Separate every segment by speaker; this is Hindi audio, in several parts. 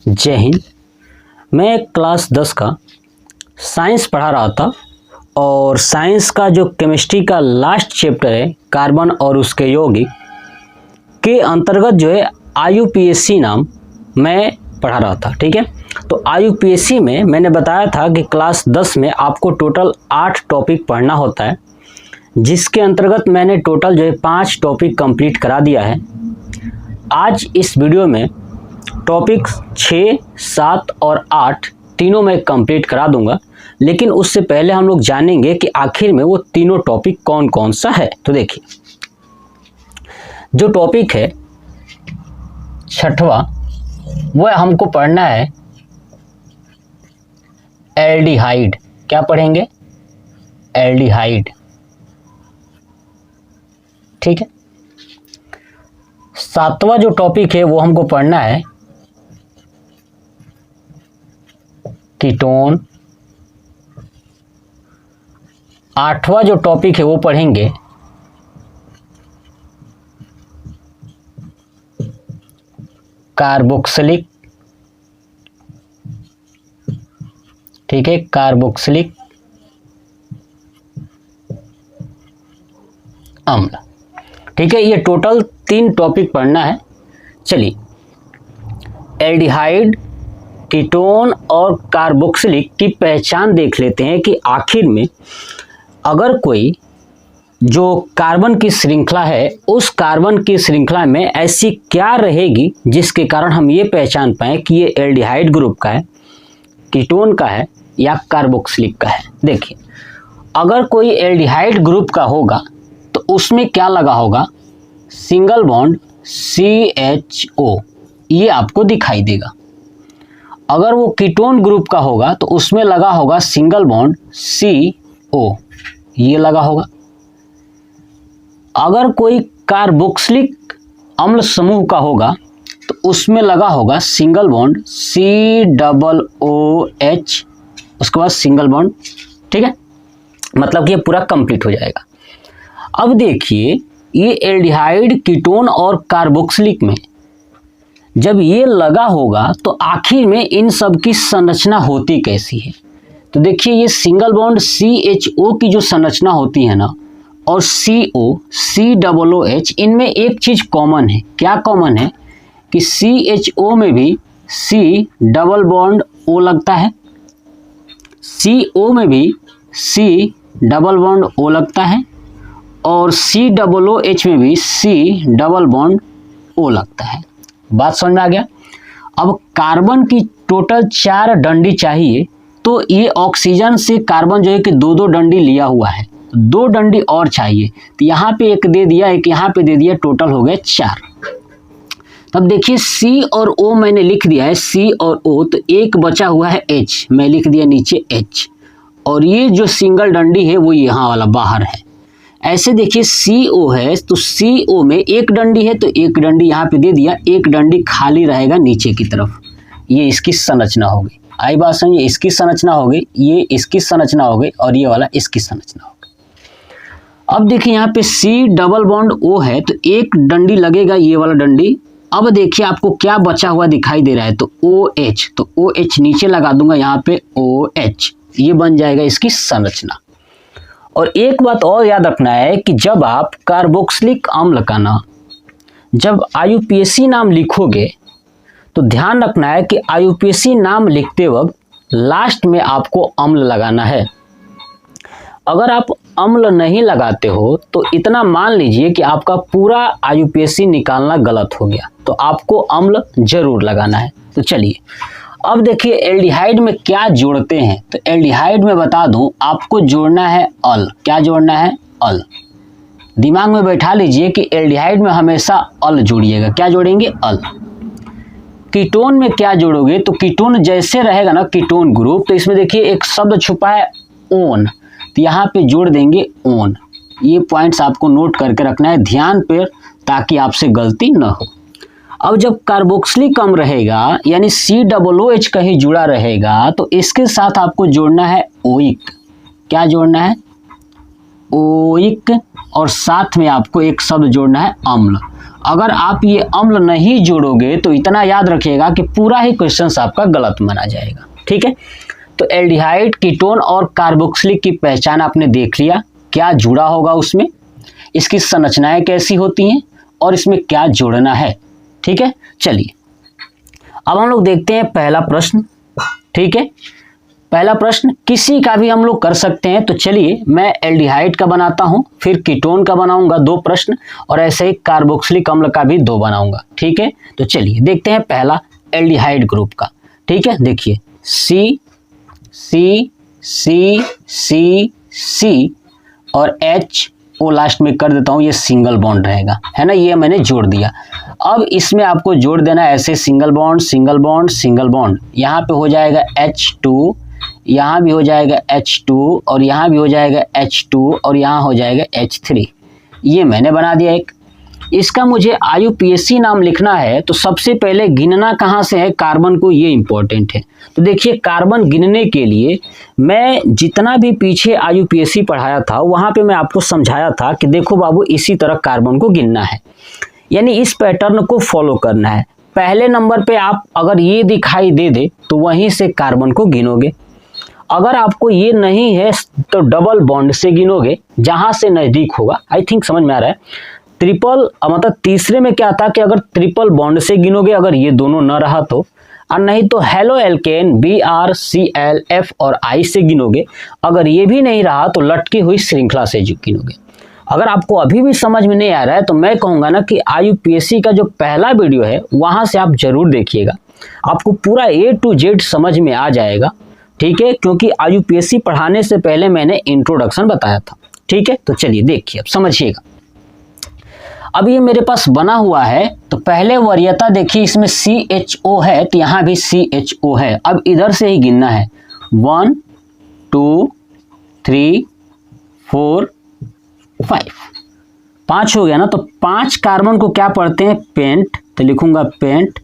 Speaker 1: जय हिंद। मैं क्लास 10 का साइंस पढ़ा रहा था और साइंस का जो केमिस्ट्री का लास्ट चैप्टर है कार्बन और उसके यौगिक के अंतर्गत जो है IUPAC नाम मैं पढ़ा रहा था। ठीक है, तो IUPAC में मैंने बताया था कि क्लास 10 में आपको टोटल 8 टॉपिक पढ़ना होता है, जिसके अंतर्गत मैंने टोटल जो है 5 टॉपिक कंप्लीट करा दिया है। आज इस वीडियो में टॉपिक 6, 7 और 8 तीनों मैं कंप्लीट करा दूंगा, लेकिन उससे पहले हम लोग जानेंगे कि आखिर में वो तीनों टॉपिक कौन कौन सा है। तो देखिए, जो टॉपिक है 6वां, वह हमको पढ़ना है एल्डिहाइड। क्या पढ़ेंगे? एल्डिहाइड। ठीक है। 7वां जो टॉपिक है वो हमको पढ़ना है कीटोन। 8वां जो टॉपिक है वो पढ़ेंगे कार्बोक्सिलिक। ठीक है, कार्बोक्सिलिक अम्ल। ठीक है, ये टोटल 3 टॉपिक पढ़ना है। चलिए, एल्डिहाइड, कीटोन और कार्बोक्सिलिक की पहचान देख लेते हैं कि आखिर में अगर कोई जो कार्बन की श्रृंखला है, उस कार्बन की श्रृंखला में ऐसी क्या रहेगी जिसके कारण हम ये पहचान पाएँ कि ये एल्डिहाइड ग्रुप का है, कीटोन का है या कार्बोक्सिलिक का है। देखिए, अगर कोई एल्डिहाइड ग्रुप का होगा तो उसमें क्या लगा होगा? सिंगल बॉन्ड CHO, ये आपको दिखाई देगा। अगर वो कीटोन ग्रुप का होगा तो उसमें लगा होगा सिंगल बॉन्ड CO, ये लगा होगा। अगर कोई कार्बोक्सिलिक अम्ल समूह का होगा तो उसमें लगा होगा सिंगल बॉन्ड COOH, उसके बाद सिंगल बॉन्ड। ठीक है, मतलब कि ये पूरा कंप्लीट हो जाएगा। अब देखिए, ये एल्डिहाइड, कीटोन और कार्बोक्सिलिक में जब ये लगा होगा तो आखिर में इन सब की संरचना होती कैसी है? तो देखिए, ये सिंगल बॉन्ड CHO की जो संरचना होती है ना, और COOH, इनमें एक चीज कॉमन है। क्या कॉमन है? कि CHO में भी C डबल बॉन्ड O लगता है, CO में भी C डबल बॉन्ड O लगता है, और COOH में भी C डबल बॉन्ड O लगता है। बात समझ में आ गया? अब कार्बन की टोटल 4 डंडी चाहिए, तो ये ऑक्सीजन से कार्बन जो है कि 2-2 डंडी लिया हुआ है, 2 डंडी और चाहिए। तो यहाँ पे एक दे दिया, एक यहाँ पे दे दिया, टोटल हो गए 4। तब देखिए, C और O मैंने लिख दिया है, C और O, तो एक बचा हुआ है H, मैं लिख दिया नीचे H, और ये जो सिंगल डंडी है वो यहाँ वाला बाहर है। ऐसे देखिए, CO है तो CO में एक डंडी है तो एक डंडी यहाँ पे दे दिया, एक डंडी खाली रहेगा नीचे की तरफ। ये इसकी संरचना हो गई। आई बात समझिए, इसकी संरचना हो गई, ये इसकी संरचना हो गई, और ये वाला इसकी संरचना हो गई। अब देखिए, यहाँ पे C डबल बॉन्ड O है तो एक डंडी लगेगा, ये वाला डंडी। अब देखिए, आपको क्या बचा हुआ दिखाई दे रहा है? तो OH, तो OH नीचे लगा दूंगा, यहाँ पे OH, ये बन जाएगा इसकी संरचना। और एक बात और याद रखना है कि जब आप कार्बोक्सिलिक अम्ल का नाम, जब IUPAC नाम लिखोगे तो ध्यान रखना है कि IUPAC नाम लिखते वक्त लास्ट में आपको अम्ल लगाना है। अगर आप अम्ल नहीं लगाते हो तो इतना मान लीजिए कि आपका पूरा IUPAC निकालना गलत हो गया, तो आपको अम्ल जरूर लगाना है। तो चलिए, अब देखिए एल्डिहाइड में क्या जोड़ते हैं। तो एल्डिहाइड में बता दूं, आपको जोड़ना है अल। क्या जोड़ना है? अल। दिमाग में बैठा लीजिए कि एल्डिहाइड में हमेशा अल जोड़िएगा। क्या जोड़ेंगे? अल। कीटोन में क्या जोड़ोगे? तो कीटोन जैसे रहेगा ना कीटोन ग्रुप, तो इसमें देखिए एक शब्द छुपा है ओन, तो यहाँ पे जोड़ देंगे ओन। ये पॉइंट्स आपको नोट करके रखना है ध्यान पर, ताकि आपसे गलती न हो। अब जब कार्बोक्सिलिक अम्ल रहेगा, यानी COOH कहीं जुड़ा रहेगा, तो इसके साथ आपको जोड़ना है ओइक। क्या जोड़ना है? ओइक। और साथ में आपको एक शब्द जोड़ना है अम्ल। अगर आप ये अम्ल नहीं जोड़ोगे तो इतना याद रखिएगा कि पूरा ही क्वेश्चन आपका गलत माना जाएगा। ठीक है, तो एल्डिहाइड, कीटोन और कार्बोक्सिलिक की पहचान आपने देख लिया, क्या जुड़ा होगा उसमें, इसकी संरचनाएं कैसी होती हैं और इसमें क्या जोड़ना है। ठीक है, चलिए अब हम लोग देखते हैं पहला प्रश्न। ठीक है, पहला प्रश्न किसी का भी हम लोग कर सकते हैं, तो चलिए मैं एल्डिहाइड का बनाता हूं, फिर कीटोन का बनाऊंगा 2 प्रश्न, और ऐसे ही कार्बोक्सिलिक अम्ल का भी 2 बनाऊंगा। ठीक है, तो चलिए देखते हैं पहला एल्डिहाइड ग्रुप का। ठीक है, देखिए सी सी सी सी सी और एच ओ लास्ट में कर देता हूं, ये सिंगल बॉन्ड रहेगा, है ना, ये मैंने जोड़ दिया। अब इसमें आपको जोड़ देना है ऐसे single bond single bond single bond, यहाँ पे हो जाएगा H2, यहाँ भी हो जाएगा H2 और यहाँ भी हो जाएगा H2 और यहाँ हो जाएगा H3, ये मैंने बना दिया एक। इसका मुझे IUPAC नाम लिखना है, तो सबसे पहले गिनना कहाँ से है कार्बन को, ये इंपॉर्टेंट है। तो देखिए कार्बन गिनने के लिए मैं जितना भी पीछे IUPAC पढ़ाया था वहाँ पे मैं आपको समझाया था कि देखो बाबू इसी तरह कार्बन को गिनना है, यानी इस पैटर्न को फॉलो करना है। पहले नंबर पे आप अगर ये दिखाई दे दे तो वहीं से कार्बन को गिनोगे, अगर आपको ये नहीं है तो डबल बॉन्ड से गिनोगे जहां से नजदीक होगा। आई थिंक समझ में आ रहा है। ट्रिपल मतलब तीसरे में क्या था कि अगर ट्रिपल बॉन्ड से गिनोगे, अगर ये दोनों न रहा तो, और नहीं तो halo alkane BR CL F और I से गिनोगे, अगर ये भी नहीं रहा तो लटकी हुई श्रृंखला से गिनोगे। अगर आपको अभी भी समझ में नहीं आ रहा है तो मैं कहूँगा ना कि IUPAC का जो पहला वीडियो है वहाँ से आप जरूर देखिएगा, आपको पूरा A to Z समझ में आ जाएगा। ठीक है, क्योंकि IUPAC पढ़ाने से पहले मैंने इंट्रोडक्शन बताया था। ठीक है, तो चलिए देखिए अब समझिएगा। अब ये मेरे पास बना हुआ है, तो पहले वरीयता देखिए इसमें CHO है तो यहाँ भी CHO है। अब इधर से ही गिनना है 1 2 3 4 5, 5 हो गया ना। तो 5 कार्बन को क्या पढ़ते हैं, पेंट, तो लिखूंगा पेंट।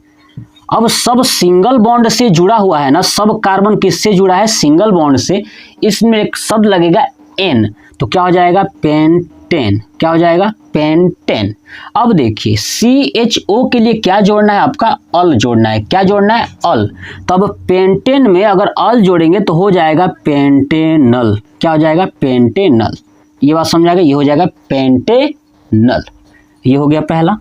Speaker 1: अब सब सिंगल बॉन्ड से जुड़ा हुआ है ना, सब कार्बन किससे जुड़ा है, सिंगल बॉन्ड से। इसमें एक शब्द लगेगा N, तो क्या हो जाएगा पेंटेन, क्या हो जाएगा पेंटेन। अब देखिए CHO के लिए क्या जोड़ना है, आपका अल जोड़ना है। क्या जोड़ना है, अल। तो अब पेंटेन में अगर अल जोड़ेंगे तो हो जाएगा पेंटेनल, क्या हो जाएगा पेंटेनल। ये बात समझ आ गई, ये हो जाएगा पेंटेनल, ये हो गया पहला।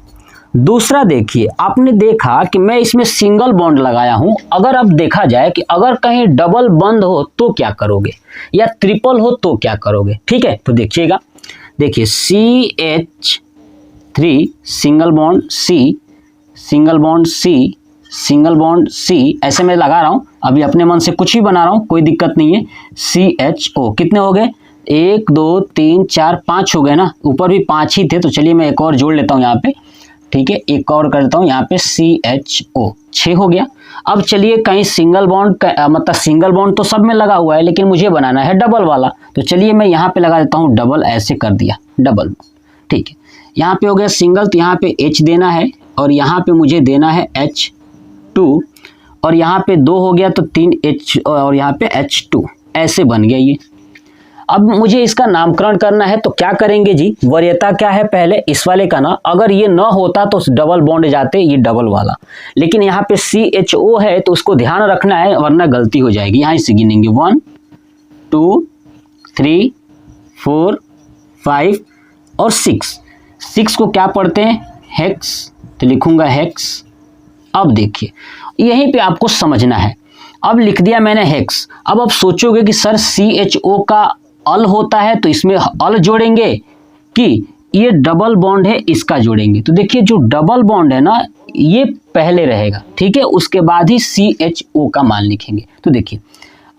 Speaker 1: दूसरा देखिए, आपने देखा कि मैं इसमें सिंगल बॉन्ड लगाया हूं। अगर अब देखा जाए कि अगर कहीं डबल बॉन्ड हो तो क्या करोगे, या ट्रिपल हो तो क्या करोगे। ठीक है, तो देखिएगा, देखिए CH3 single bond C, single bond C, single bond C, ऐसे मैं लगा रहा हूं, अभी अपने मन से कुछ भी बना रहा हूं, कोई दिक्कत नहीं है। CHO कितने हो गए, 1 2 3 4 5 हो गए ना, ऊपर भी 5 ही थे, तो चलिए मैं एक और जोड़ लेता हूँ यहाँ पे। ठीक है, एक और करता हूँ यहाँ पे CHO, 6 हो गया। अब चलिए कहीं सिंगल बॉन्ड मतलब सिंगल बॉन्ड तो सब में लगा हुआ है, लेकिन मुझे बनाना है डबल वाला, तो चलिए मैं यहाँ पे लगा देता हूँ डबल, ऐसे कर दिया डबल। ठीक है, यहाँ पे हो गया सिंगल, तो यहाँ पे H देना है और यहाँ पे मुझे देना है H2, और यहाँ पे 2 हो गया तो 3 H और यहाँ पे H2, ऐसे बन गया ये। अब मुझे इसका नामकरण करना है, तो क्या करेंगे जी, वरीयता क्या है पहले इस वाले का ना, अगर ये न होता तो डबल बॉन्ड जाते ये डबल वाला, लेकिन यहाँ पे CHO है तो उसको ध्यान रखना है वरना गलती हो जाएगी। यहाँ से गिनेंगे 1 2 3 4 5 और 6 को क्या पढ़ते हैं, हेक्स, तो लिखूंगा हेक्स। अब देखिए यहीं पे आपको समझना है, अब लिख दिया मैंने हेक्स। अब आप सोचोगे कि सर CHO का अल होता है तो इसमें अल जोड़ेंगे कि ये डबल बॉन्ड है इसका जोड़ेंगे, तो देखिए जो डबल बॉन्ड है ना ये पहले रहेगा। ठीक है, उसके बाद ही CHO का मान लिखेंगे। तो देखिए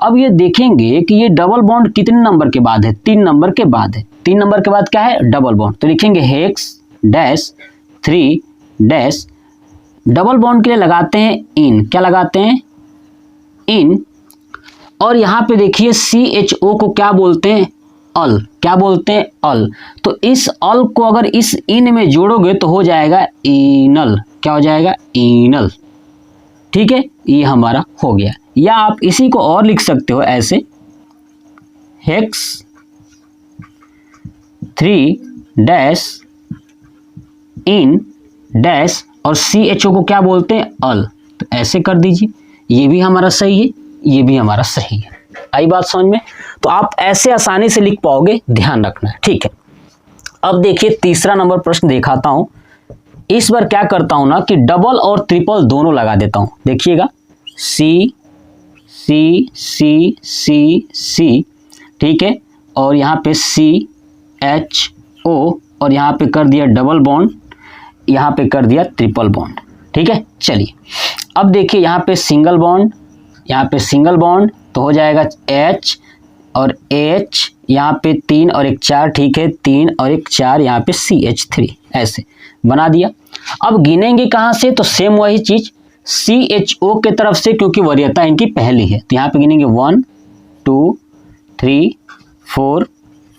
Speaker 1: अब ये देखेंगे कि ये डबल बॉन्ड कितने नंबर के बाद है, 3 नंबर के बाद है। 3 नंबर के बाद क्या है, डबल बॉन्ड, तो लिखेंगे hex dash 3 dash, double bond के लिए लगाते हैं इन, क्या लगाते हैं इन, और यहाँ पे देखिए CHO को क्या बोलते हैं, अल, क्या बोलते हैं अल। तो इस अल को अगर इस इन में जोड़ोगे तो हो जाएगा इनल, क्या हो जाएगा इनल। ठीक है, ये हमारा हो गया। या आप इसी को और लिख सकते हो ऐसे, हेक्स 3 डैश इन डैश और CHO को क्या बोलते हैं, अल। तो ऐसे कर दीजिए, ये भी हमारा सही है, ये भी हमारा सही है। आई बात समझ में? तो आप ऐसे आसानी से लिख पाओगे, ध्यान रखना है, ठीक है। अब देखिए तीसरा नंबर प्रश्न दिखाता हूं। इस बार क्या करता हूं ना कि डबल और ट्रिपल दोनों लगा देता हूं। देखिएगा, सी सी सी सी सी, ठीक है, और यहाँ पे CHO और यहाँ पे कर दिया डबल बॉन्ड, यहाँ पे कर दिया ट्रिपल बॉन्ड, ठीक है। चलिए अब देखिए यहाँ पे सिंगल बॉन्ड, यहाँ पे सिंगल बॉन्ड, तो हो जाएगा H और H, यहाँ पे 3 और 1 4, ठीक है, 3 और 1 4, यहाँ पे CH3, ऐसे बना दिया। अब गिनेंगे कहाँ से, तो सेम वही चीज CHO के तरफ से, क्योंकि वरीयता इनकी पहली है, तो यहाँ पे गिनेंगे 1 2 3 4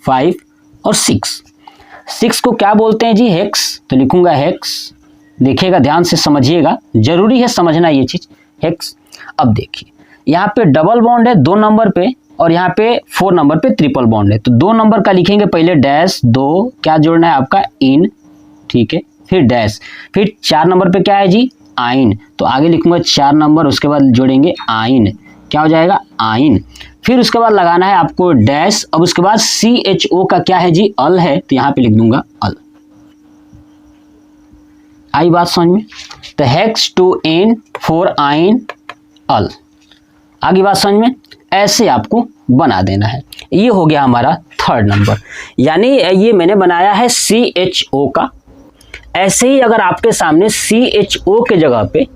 Speaker 1: 5 और 6 को क्या बोलते हैं जी, हेक्स। तो लिखूंगा हेक्स, देखिएगा ध्यान से समझिएगा, जरूरी है समझना ये चीज, हेक्स। अब देखिए यहाँ पे डबल बॉन्ड है 2 नंबर पे, और यहाँ पे 4 नंबर पे ट्रिपल बॉन्ड है। तो 2 नंबर का लिखेंगे पहले डैश, 2 क्या जोड़ना है आपका, इन, ठीक है, फिर डैश, फिर 4 नंबर पे क्या है जी, आइन। तो आगे लिखूंगा 4 नंबर, उसके बाद जोड़ेंगे आइन, क्या हो जाएगा, आइन। फिर उसके बाद लगाना है आपको डैश, अब उसके बाद CHO का क्या है जी, अल है, तो यहाँ पे लिख दूंगा अल। आई बात समझ में? तो हेक्स 2 इन 4 आइन अल। आगे बात समझ में? ऐसे आपको बना देना है। ये हो गया हमारा थर्ड नंबर, यानी ये मैंने बनाया है CHO का। ऐसे ही अगर आपके सामने CHO के जगह पे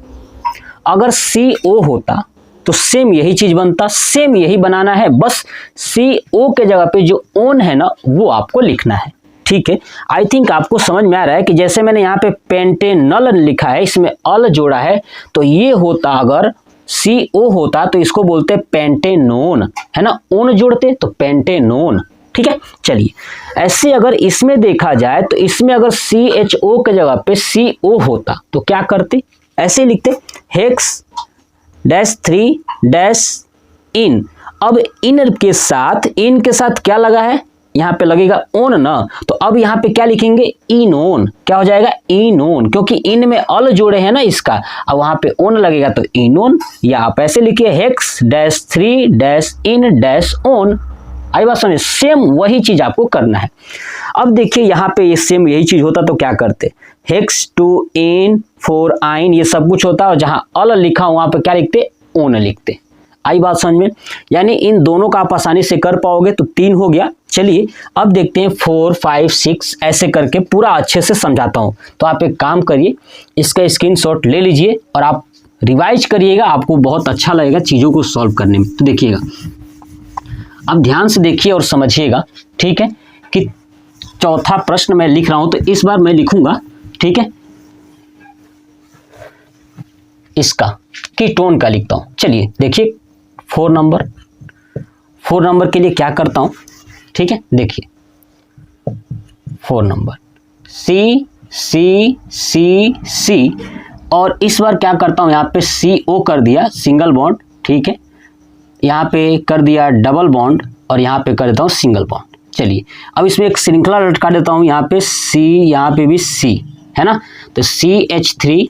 Speaker 1: अगर CO होता तो सेम यही चीज बनता, सेम यही बनाना है, बस CO के जगह पे जो ओन है ना वो आपको लिखना है, ठीक है। आई थिंक आपको समझ में आ रहा है कि जैसे मैंने यहाँ पे पेंटेनल लिखा है, इसमें अल जोड़ा है, तो ये होता अगर CO होता तो इसको बोलते हैं पेंटेनोन, है ना, ओन जोड़ते तो पेंटेनोन, ठीक है। चलिए ऐसे अगर इसमें देखा जाए तो इसमें अगर CHO के जगह पे CO होता तो क्या करते, ऐसे लिखते हेक्स डैश 3 डैश इन। अब इन के साथ क्या लगा है, यहाँ पे लगेगा ओन ना, तो अब यहाँ पे क्या लिखेंगे, इनोन, क्या हो जाएगा, इनोन, क्योंकि इन में अल जोड़े हैं ना इसका, अब वहां पे ओन लगेगा तो इनोन, या आप ऐसे लिखिए hex dash 3 dash in dash one. आई बात समझे? सेम वही चीज आपको करना है। अब देखिए यहाँ पे ये सेम यही चीज होता तो क्या करते, हेक्स 2 इन 4 आइन, ये सब कुछ होता, और जहां अल लिखा वहां पे क्या लिखते, ओन लिखते। आई बात समझ में? यानी इन दोनों का आप आसानी से कर पाओगे, तो 3 हो गया। चलिए अब देखते हैं 4 5 6, ऐसे करके पूरा अच्छे से समझाता हूं। तो आप एक काम करिए, इसका स्क्रीनशॉट ले लीजिए और आप रिवाइज करिएगा, आपको बहुत अच्छा लगेगा चीजों को सॉल्व करने में। तो देखिएगा, अब ध्यान से देखिए और समझिएगा, ठीक है, कि चौथा प्रश्न मैं लिख रहा हूं, तो इस बार मैं लिखूंगा, ठीक है, इसका कीटोन का लिखता हूं। चलिए देखिए 4 नंबर के लिए क्या करता हूं, ठीक है, देखिए 4 number C C C C, और इस बार क्या करता हूं, यहाँ पे CO कर दिया सिंगल बॉन्ड, ठीक है, यहाँ पे कर दिया डबल बॉन्ड, और यहाँ पे कर देता हूँ सिंगल बॉन्ड। चलिए अब इसमें एक श्रृंखला लटका देता हूँ, यहाँ पे C, यहाँ पे भी C है ना, तो CH3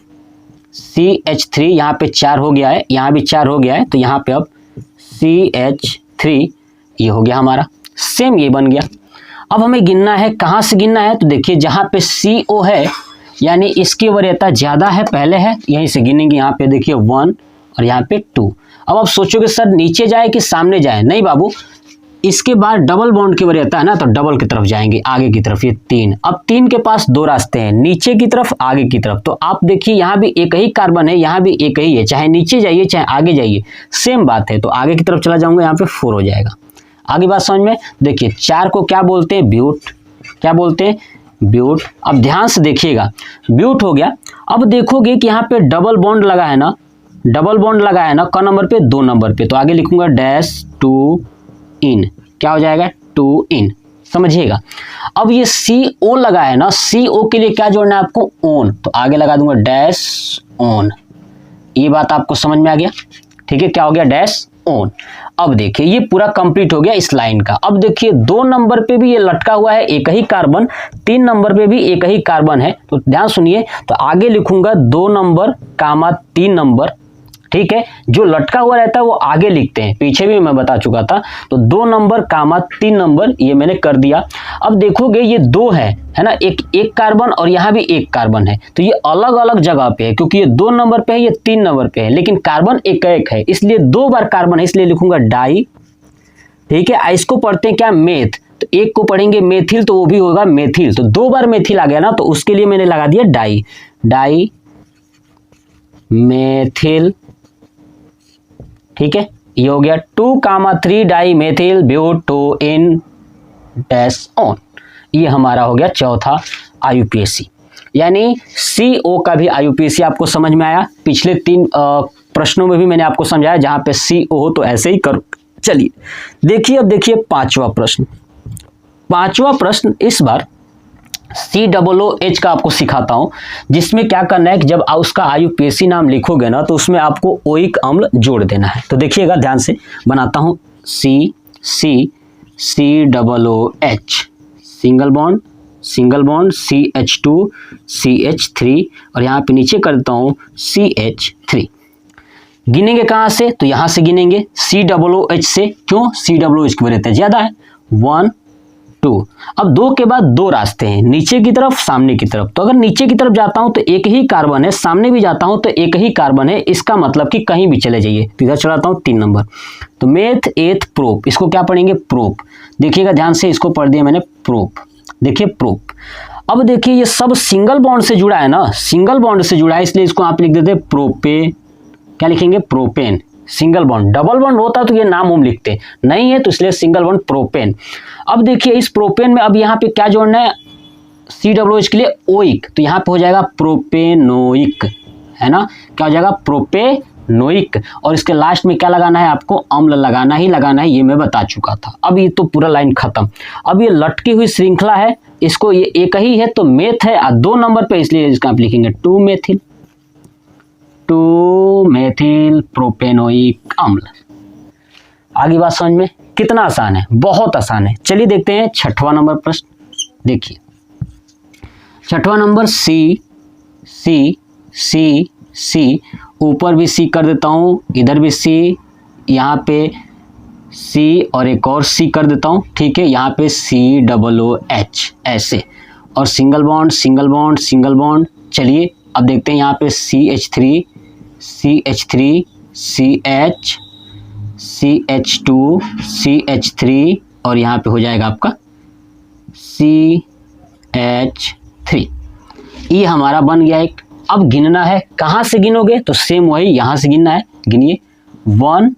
Speaker 1: यहाँ पे 4 हो गया है, यहाँ भी 4 हो गया है, तो यहाँ पे अब CH3 ये हो गया हमारा, सेम ये बन गया। अब हमें गिनना है, कहाँ से गिनना है, तो देखिए जहाँ पे CO है यानी इसकी वरीयता ज्यादा है, पहले है, यहीं से गिनेंगे। यहाँ पे देखिए 1 और यहाँ पे 2। अब आप सोचोगे सर नीचे जाए कि सामने जाए, नहीं बाबू, इसके बाद डबल बॉन्ड की वरीयता है ना, तो डबल की तरफ जाएंगे, आगे की तरफ, ये 3। अब 3 के पास 2 रास्ते हैं, नीचे की तरफ, आगे की तरफ। तो आप देखिए यहाँ भी एक ही कार्बन है, यहाँ भी एक ही है, चाहे नीचे जाइए चाहे आगे जाइए सेम बात है। तो आगे की तरफ चला जाऊंगा, यहाँ पे 4 हो जाएगा। आगे बात समझ में? देखिए 4 को क्या बोलते हैं, ब्यूट, क्या बोलते हैं, ब्यूट। अब ध्यान से देखिएगा, ब्यूट हो गया। अब देखोगे कि यहाँ पे डबल बॉन्ड लगा है ना, डबल बॉन्ड लगा है ना, क नंबर पे, 2 नंबर पे, तो आगे लिखूंगा डैश 2 इन, क्या हो जाएगा, 2 इन, समझिएगा। अब ये CO लगा है ना, CO के लिए क्या जोड़ना है आपको, ओन, तो आगे लगा दूंगा डैश ओन। ये बात आपको समझ में आ गया, ठीक है, क्या हो गया, डैश ऑन। अब देखिए ये पूरा कंप्लीट हो गया इस लाइन का। अब देखिए 2 नंबर पे भी ये लटका हुआ है एक ही कार्बन, 3 नंबर पे भी एक ही कार्बन है। तो ध्यान सुनिए, तो आगे लिखूंगा 2 नंबर कामा 3 नंबर, ठीक है। जो लटका हुआ रहता है वो आगे लिखते हैं, पीछे भी मैं बता चुका था। तो 2 नंबर कामा 3 नंबर ये मैंने कर दिया। अब देखोगे ये 2 है ना, एक कार्बन और यहाँ भी एक कार्बन है, तो ये अलग अलग जगह पे है, क्योंकि ये 2 नंबर पे है, ये 3 नंबर पे है, लेकिन कार्बन एक है, इसलिए 2 बार कार्बन है, इसलिए लिखूंगा डाई, ठीक है। इसको पढ़ते हैं क्या, मेथ, तो एक को पढ़ेंगे मेथिल, तो वो भी होगा मेथिल, तो 2 बार मेथिल आ गया ना, तो उसके लिए मैंने लगा दिया डाई, डाई मेथिल, ठीक है। ये हो गया 2,3 डाई मेथिल ब्यूटोएन डैश ऑन। ये हमारा हो गया चौथा आईयूपीएसी, यानी CO का भी आईयूपीएसी आपको समझ में आया। पिछले 3 प्रश्नों में भी मैंने आपको समझाया, जहां पे CO हो तो ऐसे ही करो। चलिए देखिए, अब देखिए 5वां प्रश्न। 5वां प्रश्न इस बार COOH का आपको सिखाता हूं, जिसमें क्या करना है कि जब उसका आईयूपीएसी नाम लिखोगे ना, तो उसमें आपको ओइक अम्ल जोड़ देना है। तो देखिएगा ध्यान से, बनाता हूं COOH, single bond CH2 CH3, और यहाँ पे नीचे कर देता हूं CH3। गिनेंगे कहाँ से, तो यहाँ से गिनेंगे COOH से। क्यों, COOH की वजह ज़्यादा है, 1 2। अब 2 के बाद 2 रास्ते हैं, नीचे की तरफ सामने की तरफ। तो अगर नीचे की तरफ जाता हूं तो एक ही कार्बन है, सामने भी जाता हूं तो एक ही कार्बन है, इसका मतलब कि कहीं भी चले जाइए। तो इधर चलाता हूं 3 नंबर, तो मेथ एथ प्रोप, इसको क्या पढ़ेंगे, प्रोप। देखिएगा ध्यान से, इसको पढ़ दिया मैंने प्रोप, देखिए प्रोप। अब देखिए ये सब सिंगल बॉन्ड से जुड़ा है ना, सिंगल बॉन्ड से जुड़ा है, इसलिए इसको आप लिख देते हैं प्रोपे, क्या लिखेंगे, propane. Single bond, double bond होता तो ये नाम हम लिखते, नहीं है तो इसलिए सिंगल बॉन्ड प्रोपेन। अब देखिए इस प्रोपेन में अब यहाँ पे क्या जोड़ना है, COOH के लिए ओइक, तो यहाँ पे हो जाएगा प्रोपेनोइक, है ना, क्या हो जाएगा, प्रोपेनोइक। और इसके लास्ट में क्या लगाना है, आपको अम्ल लगाना ही लगाना है, ये मैं बता चुका था। अब ये तो पूरा लाइन खत्म। अब ये लटकी हुई श्रृंखला है, इसको ये एक ही है तो मेथ है, 2 नंबर पे, इसलिए इसका आप लिखेंगे 2 मेथिल प्रोपेनोइक अम्ल। आगे बात समझ में, कितना आसान है, बहुत आसान है। चलिए देखते हैं 6वां नंबर प्रश्न। देखिए 6वां नंबर C, ऊपर भी C कर देता हूं, इधर भी C, यहाँ पे C और एक और C कर देता हूं, ठीक है। यहाँ पे COOH ऐसे, और single bond single bond single bond. चलिए अब देखते हैं यहाँ पे CH3 CH2 CH3, और यहाँ पे हो जाएगा आपका CH3। ये हमारा बन गया एक। अब गिनना है, कहाँ से गिनोगे, तो सेम वही यहाँ से गिनना है। गिनिए 1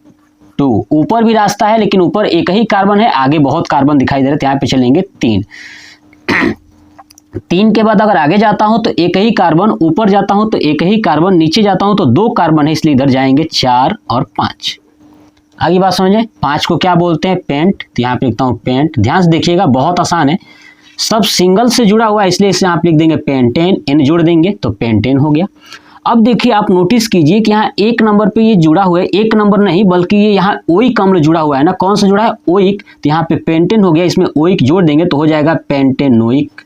Speaker 1: 2, ऊपर भी रास्ता है लेकिन ऊपर एक ही कार्बन है, आगे बहुत कार्बन दिखाई दे रहे थे, यहाँ पे चलेंगे 3 3 के बाद अगर आगे जाता हूं तो एक ही कार्बन, ऊपर जाता हूं तो एक ही कार्बन, नीचे जाता हूं तो 2 कार्बन है, इसलिए इधर जाएंगे 4 और 5। आगे बात समझे, 5 को क्या बोलते हैं, पेंट, तो यहाँ पे लिखता हूं पेंट। ध्यान से देखिएगा, बहुत आसान है, सब सिंगल से जुड़ा हुआ है, इसलिए इसे आप लिख देंगे पेंटेन, एन जोड़ देंगे तो पेंटेन हो गया। अब देखिए आप नोटिस कीजिए कि यहाँ 1 नंबर पे ये जुड़ा हुआ है, 1 नंबर नहीं बल्कि ये यहाँ ओइक अम्ल जुड़ा हुआ है ना, कौन सा जुड़ा है, ओइक, तो यहाँ पे पेंटेन हो गया, इसमें ओइक जोड़ देंगे तो हो जाएगा पेंटेनोइक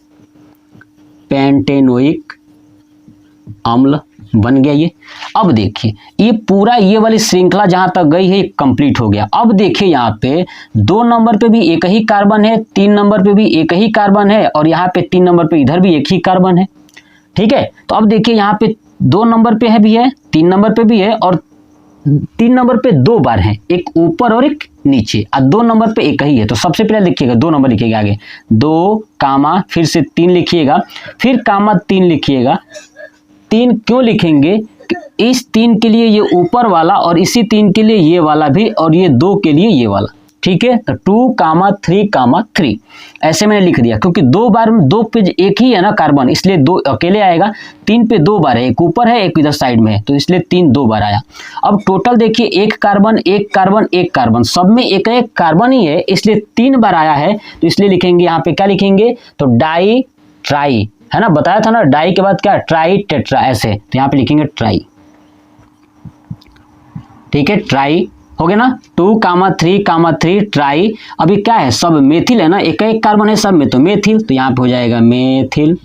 Speaker 1: अम्ल बन गया ये। अब देखिए ये पूरा ये वाली श्रृंखला जहां तक गई है कंप्लीट हो गया। अब देखिए यहाँ पे 2 नंबर पे भी एक ही कार्बन है, 3 नंबर पे भी एक ही कार्बन है, और यहाँ पे 3 नंबर पे इधर भी एक ही कार्बन है, ठीक है। तो अब देखिए यहाँ पे 2 नंबर पे है भी है, 3 नंबर पे भी है, और 3 नंबर पे 2 बार है, एक ऊपर और एक नीचे, और 2 नंबर पे एक ही है। तो सबसे पहले लिखिएगा 2 नंबर लिखिएगा, आगे 2 कामा फिर से 3 लिखिएगा, फिर कामा 3 लिखिएगा। 3 क्यों लिखेंगे, इस 3 के लिए ये ऊपर वाला, और इसी 3 के लिए ये वाला भी, और ये 2 के लिए ये वाला, ठीक है। तो 2,3,3 ऐसे मैंने लिख दिया, क्योंकि 2 बार में 2 पे एक ही है ना कार्बन, इसलिए 2 अकेले आएगा। 3 पे 2 बार है, एक ऊपर है एक इधर साइड में है, तो इसलिए 3 2 बार आया। अब टोटल देखिए 1 कार्बन 1 कार्बन 1 कार्बन, सब में एक एक कार्बन ही है, इसलिए 3 बार आया है, तो इसलिए लिखेंगे यहाँ पे क्या लिखेंगे, तो डाई ट्राई, है ना, बताया था ना, डाई के बाद क्या, ट्राई टेट्रा ऐसे, तो यहाँ पे लिखेंगे ट्राई, ठीक है, ट्राई हो गया ना, 2,3,3 ट्राई। अभी क्या है, सब मेथिल है ना, एक एक कार्बन है सब में, तो मेथिल, तो यहाँ पे हो जाएगा मेथिल।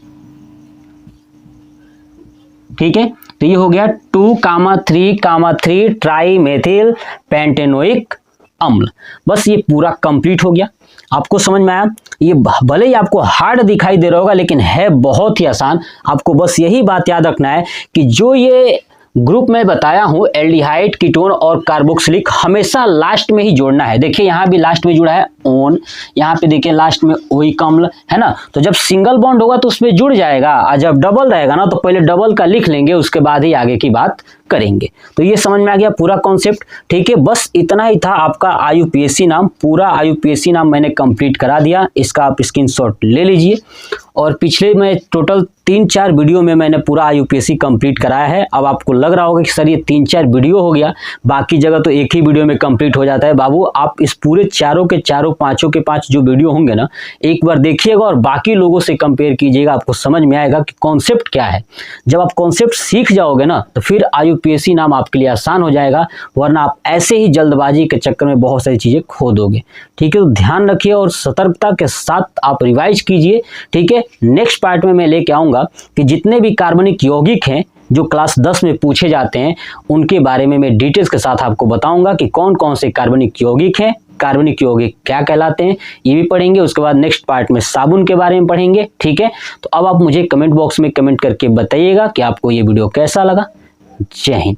Speaker 1: ठीक है, तो ये हो गया 2,3,3 ट्राई मेथिल पेंटेनोइक अम्ल। बस ये पूरा कंप्लीट हो गया। आपको समझ में आया? ये भले ही आपको हार्ड दिखाई दे रहा होगा लेकिन है बहुत ही आसान। आपको बस यही बात याद रखना है कि जो ये ग्रुप में बताया हूं एल्डिहाइड, कीटोन और कार्बोक्सिलिक, हमेशा लास्ट में ही जोड़ना है। देखिए यहाँ भी लास्ट में जुड़ा है ओन, यहाँ पे देखिए लास्ट में ओइक अम्ल है ना, तो जब सिंगल बॉन्ड होगा तो उसमें जुड़ जाएगा, और जब डबल रहेगा ना तो पहले डबल का लिख लेंगे, उसके बाद ही आगे की बात करेंगे। तो ये समझ में आ गया पूरा कॉन्सेप्ट। ठीक है, बस इतना ही था आपका IUPAC नाम। पूरा IUPAC नाम मैंने कंप्लीट करा दिया, इसका आप स्क्रीनशॉट ले लीजिए। और पिछले में टोटल 3-4 वीडियो में मैंने पूरा IUPAC कंप्लीट कराया है। अब आपको लग रहा होगा कि सर ये 3-4 वीडियो हो गया, बाकी जगह तो एक ही वीडियो में कंप्लीट हो जाता है। बाबू आप इस पूरे चारों के चारों, पांचों के पांच जो वीडियो होंगे ना, एक बार देखिएगा और बाकी लोगों से कंपेयर कीजिएगा, आपको समझ में आएगा कि कॉन्सेप्ट क्या है। जब आप कॉन्सेप्ट सीख जाओगे ना तो फिर IUPAC नाम आपके लिए आसान हो जाएगा, वरना आप ऐसे ही जल्दबाजी के चक्कर में बहुत सारी चीजें खो दोगे। ठीक है, तो ध्यान रखिए और सतर्कता के साथ आप रिवाइज कीजिए। ठीक है, नेक्स्ट पार्ट में मैं लेके आऊंगा कि जितने भी कार्बनिक यौगिक हैं जो क्लास 10 में पूछे जाते हैं, उनके बारे में मैं डिटेल्स के साथ आपको बताऊंगा कि कौन कौन से कार्बनिक यौगिक हैं, कार्बनिक यौगिक क्या कहलाते हैं, ये भी पढ़ेंगे। उसके बाद नेक्स्ट पार्ट में साबुन के बारे में पढ़ेंगे। ठीक है, तो अब आप मुझे कमेंट बॉक्स में कमेंट करके बताइएगा कि आपको ये वीडियो कैसा लगा। जय हिंद।